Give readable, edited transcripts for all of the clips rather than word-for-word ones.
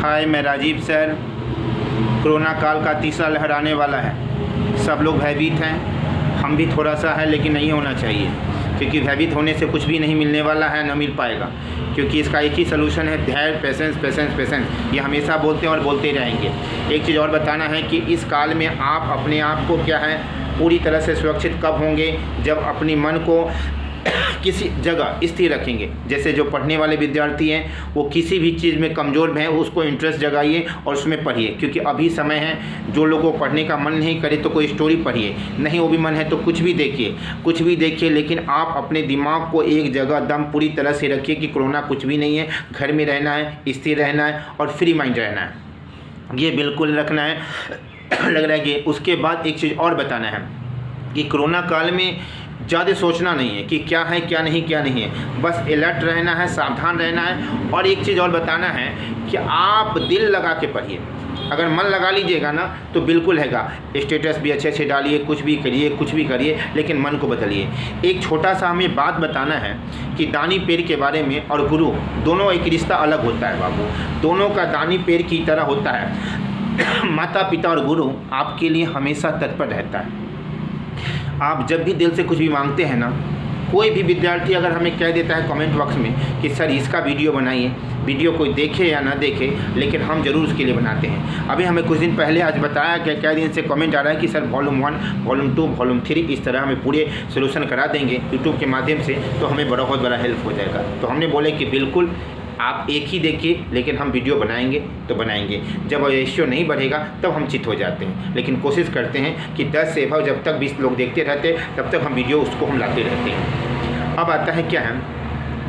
हाय, मैं Rajiv sir. Corona काल का तीसरा लहर आने वाला है। सब लोग भयभीत हैं, हम भी थोड़ा सा है, लेकिन नहीं होना चाहिए, क्योंकि भयभीत होने से कुछ भी नहीं मिलने वाला है, न मिल पाएगा। क्योंकि इसका एक ही सलूशन है, धैर्य, पेशेंस, पेशेंस, पेशेंस। ये हमेशा बोलते हैं और बोलते ही रहेंगे। एक चीज़ और बताना है कि इस काल में आप अपने आप को क्या है पूरी तरह से सुरक्षित कब होंगे, जब अपनी मन को किसी जगह स्थिर रखेंगे। जैसे जो पढ़ने वाले विद्यार्थी हैं वो किसी भी चीज़ में कमज़ोर हैं, उसको इंटरेस्ट जगाइए और उसमें पढ़िए, क्योंकि अभी समय है। जो लोगों को पढ़ने का मन नहीं करे तो कोई स्टोरी पढ़िए, नहीं वो भी मन है तो कुछ भी देखिए, लेकिन आप अपने दिमाग को एक जगह दम पूरी तरह से रखिए कि कोरोना कुछ भी नहीं है, घर में रहना है, स्थिर रहना है और फ्री माइंड रहना है, ये बिल्कुल रखना है। लग रहा है कि उसके बाद एक चीज़ और बताना है कि कोरोना काल में ज़्यादा सोचना नहीं है कि क्या है क्या नहीं है, बस अलर्ट रहना है, सावधान रहना है। और एक चीज़ और बताना है कि आप दिल लगा के पढ़िए। अगर मन लगा लीजिएगा ना तो बिल्कुल हैगा। स्टेटस भी अच्छे डालिए, कुछ भी करिए, लेकिन मन को बदलिए। एक छोटा सा हमें बात बताना है कि दानी पेड़ के बारे में और गुरु दोनों एक रिश्ता अलग होता है बाबू, दोनों का दानी पेड़ की तरह होता है। माता पिता और गुरु आपके लिए हमेशा तत्पर रहता है। आप जब भी दिल से कुछ भी मांगते हैं ना, कोई भी विद्यार्थी अगर हमें कह देता है कमेंट बॉक्स में कि सर इसका वीडियो बनाइए, वीडियो कोई देखे या ना देखे, लेकिन हम ज़रूर उसके लिए बनाते हैं। अभी हमें कुछ दिन पहले आज बताया कि कई दिन से कमेंट आ रहा है कि सर वॉल्यूम 1, वॉल्यूम 2, वॉल्यूम 3 इस तरह हमें पूरे सोल्यूशन करा देंगे यूट्यूब के माध्यम से, तो हमें बहुत बड़ा हेल्प हो जाएगा। तो हमने बोले कि बिल्कुल आप एक ही देखिए, लेकिन हम वीडियो बनाएंगे तो बनाएंगे। जब रेशियो नहीं बढ़ेगा तब हम चित हो जाते हैं, लेकिन कोशिश करते हैं कि 10 से अबव जब तक 20 लोग देखते रहते तब तक हम वीडियो उसको हम लाते रहते हैं। अब आता है क्या है,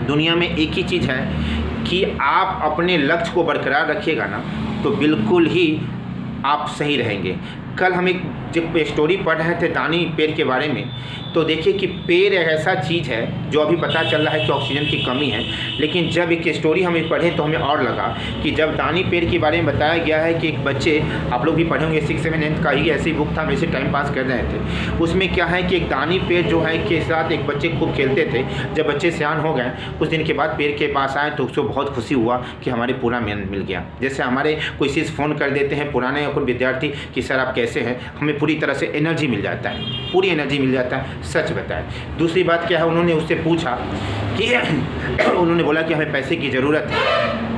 दुनिया में एक ही चीज़ है कि आप अपने लक्ष्य को बरकरार रखिएगा ना तो बिल्कुल ही आप सही रहेंगे। कल हम एक जब स्टोरी पढ़ रहे थे दानी पेड़ के बारे में, तो देखिए कि पेड़ ऐसा चीज़ है जो अभी पता चल रहा है कि ऑक्सीजन की कमी है, लेकिन जब एक स्टोरी हमें पढ़े तो हमें और लगा कि जब दानी पेड़ के बारे में बताया गया है कि एक बच्चे, आप लोग भी पढ़े होंगे 6, 7, 8 का ही ऐसी बुक था, वैसे टाइम पास कर रहे थे। उसमें क्या है कि एक दानी पेड़ जो है के साथ एक बच्चे खूब खेलते थे। जब बच्चे सियान हो गए, कुछ दिन के बाद पेड़ के पास आए तो उसको बहुत खुशी हुआ कि हमारे पूरा मन मिल गया। जैसे हमारे कोई चीज़ फ़ोन कर देते हैं पुराने या कोई विद्यार्थी कि सर आप कैसे हैं, हमें पूरी तरह से एनर्जी मिल जाता है, पूरी एनर्जी मिल जाता है। सच बताएं। दूसरी बात क्या है, उन्होंने उससे पूछा कि उन्होंने बोला कि हमें पैसे की ज़रूरत है।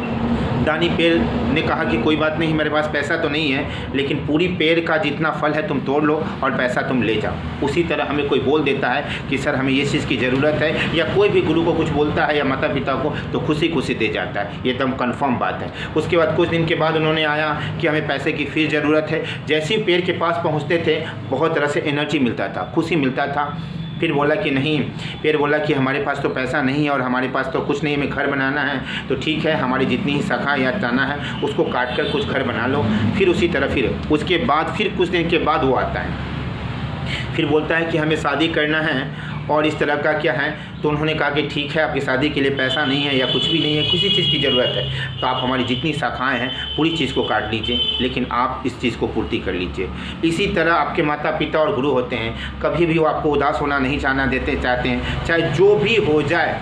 दानी पेड़ ने कहा कि कोई बात नहीं, मेरे पास पैसा तो नहीं है, लेकिन पूरी पेड़ का जितना फल है तुम तोड़ लो और पैसा तुम ले जाओ। उसी तरह हमें कोई बोल देता है कि सर हमें ये चीज़ की ज़रूरत है, या कोई भी गुरु को कुछ बोलता है या माता पिता को, तो खुशी खुशी दे जाता है। ये एकदम कन्फर्म बात है। उसके बाद कुछ दिन के बाद उन्होंने आया कि हमें पैसे की फिर ज़रूरत है। जैसे ही पेड़ के पास पहुँचते थे बहुत तरह से एनर्जी मिलता था, खुशी मिलता था। फिर बोला कि नहीं, पेड़ बोला कि हमारे पास तो पैसा नहीं है और हमारे पास तो कुछ नहीं, हमें घर बनाना है। तो ठीक है, हमारी जितनी ही शाखा या तना है उसको काट कर कुछ घर बना लो। फिर उसी तरह फिर उसके बाद फिर कुछ दिन के बाद वो आता है, फिर बोलता है कि हमें शादी करना है और इस तरह का क्या है। तो उन्होंने कहा कि ठीक है, आपकी शादी के लिए पैसा नहीं है या कुछ भी नहीं है, किसी चीज़ की ज़रूरत है तो आप हमारी जितनी शाखाएं हैं पूरी चीज़ को काट लीजिए, लेकिन आप इस चीज़ को पूर्ति कर लीजिए। इसी तरह आपके माता पिता और गुरु होते हैं, कभी भी वो आपको उदास होना नहीं चाहते हैं। चाहे जो भी हो जाए,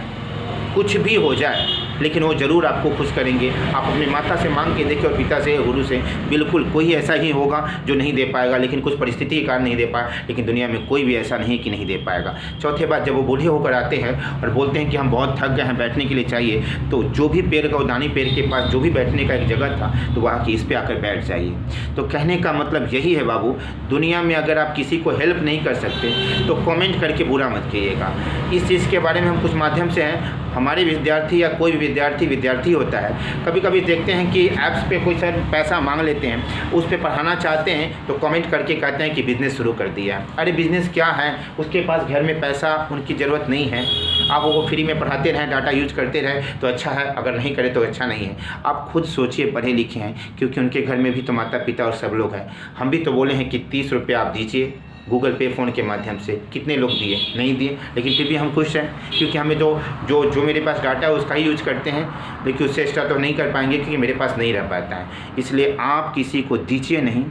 कुछ भी हो जाए, लेकिन वो ज़रूर आपको खुश करेंगे। आप अपनी माता से मांग के देखिए और पिता से, गुरु से, बिल्कुल कोई ऐसा ही होगा जो नहीं दे पाएगा, लेकिन कुछ परिस्थिति के कारण नहीं दे पाए, लेकिन दुनिया में कोई भी ऐसा नहीं कि नहीं दे पाएगा। चौथे बात, जब वो बूढ़े होकर आते हैं और बोलते हैं कि हम बहुत थक गए हैं, बैठने के लिए चाहिए, तो जो भी पेड़ का, दानी पेड़ के पास जो भी बैठने का एक जगह था तो वहाँ की इस पर आकर बैठ जाइए। तो कहने का मतलब यही है बाबू, दुनिया में अगर आप किसी को हेल्प नहीं कर सकते तो कमेंट करके बुरा मत कीजिएगा। इस चीज़ के बारे में हम कुछ माध्यम से हैं, हमारे विद्यार्थी या कोई भी विद्यार्थी होता है, कभी कभी देखते हैं कि ऐप्स पे कोई सर पैसा मांग लेते हैं, उस पर पढ़ाना चाहते हैं तो कमेंट करके कहते हैं कि बिज़नेस शुरू कर दिया। अरे बिज़नेस क्या है, उसके पास घर में पैसा, उनकी ज़रूरत नहीं है। आप वो फ्री में पढ़ाते रहें, डाटा यूज करते रहें तो अच्छा है, अगर नहीं करें तो अच्छा नहीं है। आप खुद सोचिए, पढ़े लिखे हैं, क्योंकि उनके घर में भी तो माता पिता और सब लोग हैं। हम भी तो बोले हैं कि 30 रुपये आप दीजिए गूगल पे फ़ोन के माध्यम से, कितने लोग दिए, नहीं दिए, लेकिन फिर भी हम खुश हैं, क्योंकि हमें तो जो मेरे पास डाटा है उसका ही यूज करते हैं, लेकिन उससे एक्स्ट्रा तो नहीं कर पाएंगे क्योंकि मेरे पास नहीं रह पाता है। इसलिए आप किसी को दीजिए नहीं,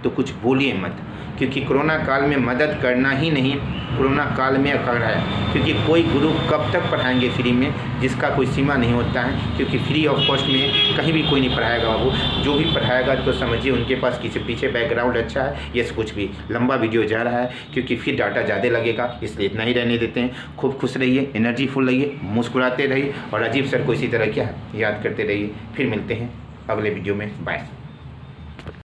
तो कुछ बोलिए मत, क्योंकि कोरोना काल में मदद करना ही नहीं कोरोना काल में कर रहा है। क्योंकि कोई गुरु कब तक पढ़ाएंगे फ्री में, जिसका कोई सीमा नहीं होता है। क्योंकि फ्री ऑफ कॉस्ट में कहीं भी कोई नहीं पढ़ाएगा बाबू। जो भी पढ़ाएगा तो समझिए उनके पास किसी पीछे बैकग्राउंड अच्छा है। ये कुछ भी लंबा वीडियो जा रहा है क्योंकि फिर डाटा ज़्यादा लगेगा, इसलिए इतना ही रहने देते हैं। खूब खुश रहिए, एनर्जीफुल रहिए, मुस्कुराते रहिए और अजीब सर को इसी तरह क्या याद करते रहिए। फिर मिलते हैं अगले वीडियो में। बाय।